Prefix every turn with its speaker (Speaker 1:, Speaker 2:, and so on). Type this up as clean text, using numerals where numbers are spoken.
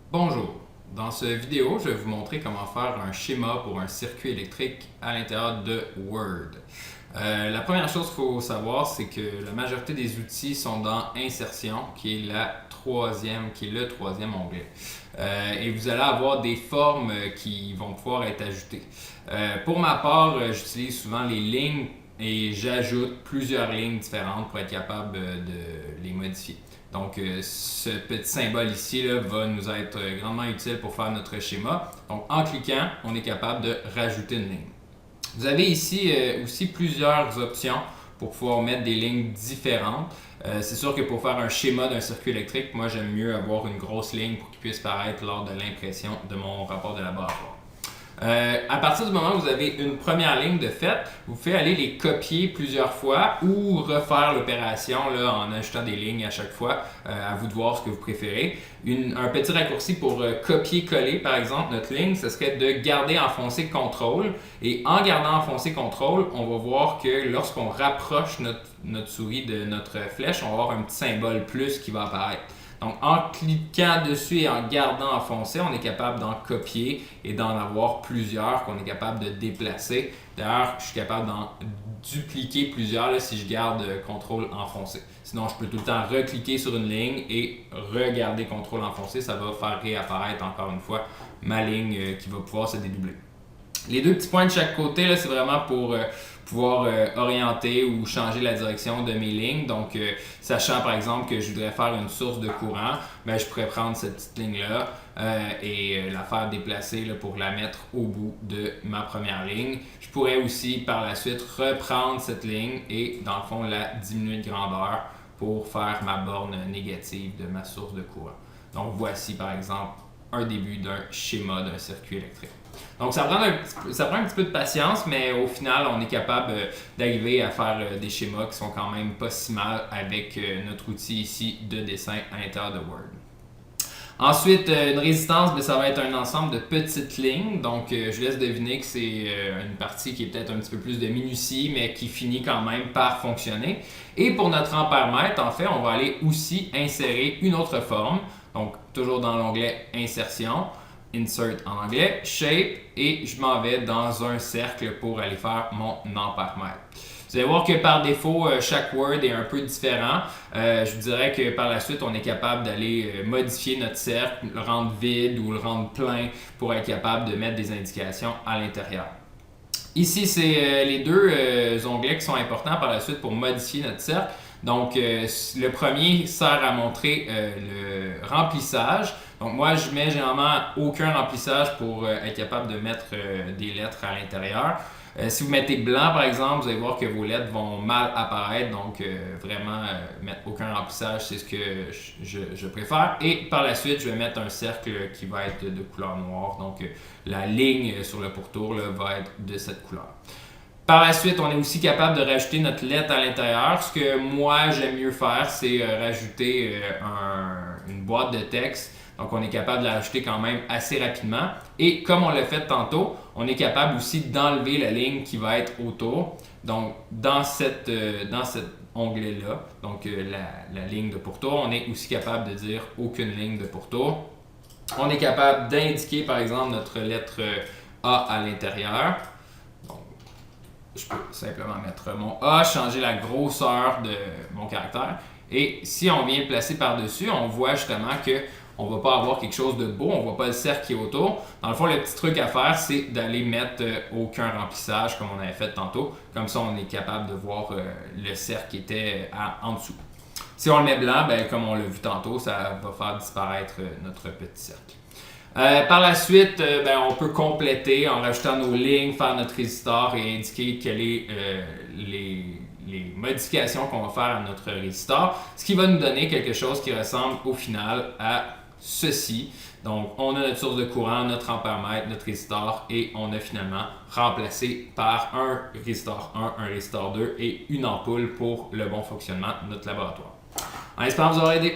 Speaker 1: Bonjour, dans cette vidéo, je vais vous montrer comment faire un schéma pour un circuit électrique à l'intérieur de Word. La première chose qu'il faut savoir, c'est que la majorité des outils sont dans Insertion, qui est le troisième onglet. Et vous allez avoir des formes qui vont pouvoir être ajoutées. Pour ma part, j'utilise souvent les lignes et j'ajoute plusieurs lignes différentes pour être capable de les modifier. Donc, ce petit symbole ici là, va nous être grandement utile pour faire notre schéma. Donc, en cliquant, on est capable de rajouter une ligne. Vous avez ici aussi plusieurs options pour pouvoir mettre des lignes différentes. C'est sûr que pour faire un schéma d'un circuit électrique, moi j'aime mieux avoir une grosse ligne pour qu'il puisse paraître lors de l'impression de mon rapport de laboratoire. À partir du moment où vous avez une première ligne de fait, vous pouvez aller les copier plusieurs fois ou refaire l'opération en ajoutant des lignes à chaque fois. À vous de voir ce que vous préférez. Un petit raccourci pour copier-coller, par exemple, notre ligne, ce serait de garder enfoncé CTRL. Et en gardant enfoncé CTRL, on va voir que lorsqu'on rapproche notre souris de notre flèche, on va avoir un petit symbole plus qui va apparaître. Donc, en cliquant dessus et en gardant enfoncé, on est capable d'en copier et d'en avoir plusieurs qu'on est capable de déplacer. D'ailleurs, je suis capable d'en dupliquer plusieurs là, si je garde CTRL enfoncé. Sinon, je peux tout le temps recliquer sur une ligne et regarder CTRL enfoncé. Ça va faire réapparaître encore une fois ma ligne qui va pouvoir se dédoubler. Les deux petits points de chaque côté, c'est vraiment pour pouvoir orienter ou changer la direction de mes lignes. Donc, sachant par exemple que je voudrais faire une source de courant, je pourrais prendre cette petite ligne-là et la faire déplacer pour la mettre au bout de ma première ligne. Je pourrais aussi par la suite reprendre cette ligne et dans le fond la diminuer de grandeur pour faire ma borne négative de ma source de courant. Donc, voici par exemple un début d'un schéma d'un circuit électrique. Donc, ça prend un petit peu de patience, mais au final, on est capable d'arriver à faire des schémas qui sont quand même pas si mal avec notre outil ici de dessin à l'intérieur de Word. Ensuite, une résistance, ça va être un ensemble de petites lignes. Donc, je laisse deviner que c'est une partie qui est peut-être un petit peu plus de minutie, mais qui finit quand même par fonctionner. Et pour notre ampère-mètre, en fait, on va aller aussi insérer une autre forme. Donc, toujours dans l'onglet Insertion, Insert en anglais, Shape, et je m'en vais dans un cercle pour aller faire mon ampère-mètre. Vous allez voir que par défaut, chaque Word est un peu différent. Je vous dirais que par la suite, on est capable d'aller modifier notre cercle, le rendre vide ou le rendre plein pour être capable de mettre des indications à l'intérieur. Ici, c'est les deux onglets qui sont importants par la suite pour modifier notre cercle. Donc, le premier sert à montrer le remplissage. Donc, moi, je mets généralement aucun remplissage pour être capable de mettre des lettres à l'intérieur. Si vous mettez blanc, par exemple, vous allez voir que vos lettres vont mal apparaître. Donc, vraiment, mettre aucun remplissage, c'est ce que je préfère. Et par la suite, je vais mettre un cercle qui va être de couleur noire. Donc, la ligne sur le pourtour va être de cette couleur. Par la suite, on est aussi capable de rajouter notre lettre à l'intérieur. Ce que moi, j'aime mieux faire, c'est rajouter une boîte de texte. Donc, on est capable de la rajouter quand même assez rapidement. Et comme on l'a fait tantôt, on est capable aussi d'enlever la ligne qui va être autour. Donc, dans cet onglet-là, donc la ligne de pourtour, on est aussi capable de dire aucune ligne de pourtour. On est capable d'indiquer, par exemple, notre lettre A à l'intérieur. Je peux simplement mettre mon A, changer la grosseur de mon caractère. Et si on vient le placer par-dessus, on voit justement qu'on ne va pas avoir quelque chose de beau, on ne voit pas le cercle qui est autour. Dans le fond, le petit truc à faire, c'est d'aller mettre aucun remplissage comme on avait fait tantôt. Comme ça, on est capable de voir le cercle qui était en dessous. Si on le met blanc, comme on l'a vu tantôt, ça va faire disparaître notre petit cercle. Par la suite, on peut compléter en rajoutant nos lignes, faire notre résistor et indiquer quelles sont les modifications qu'on va faire à notre résistor, ce qui va nous donner quelque chose qui ressemble au final à ceci. Donc, on a notre source de courant, notre ampère-mètre, notre résistor et on a finalement remplacé par un résistor 1, un résistor 2 et une ampoule pour le bon fonctionnement de notre laboratoire. En espérant vous avoir aidé.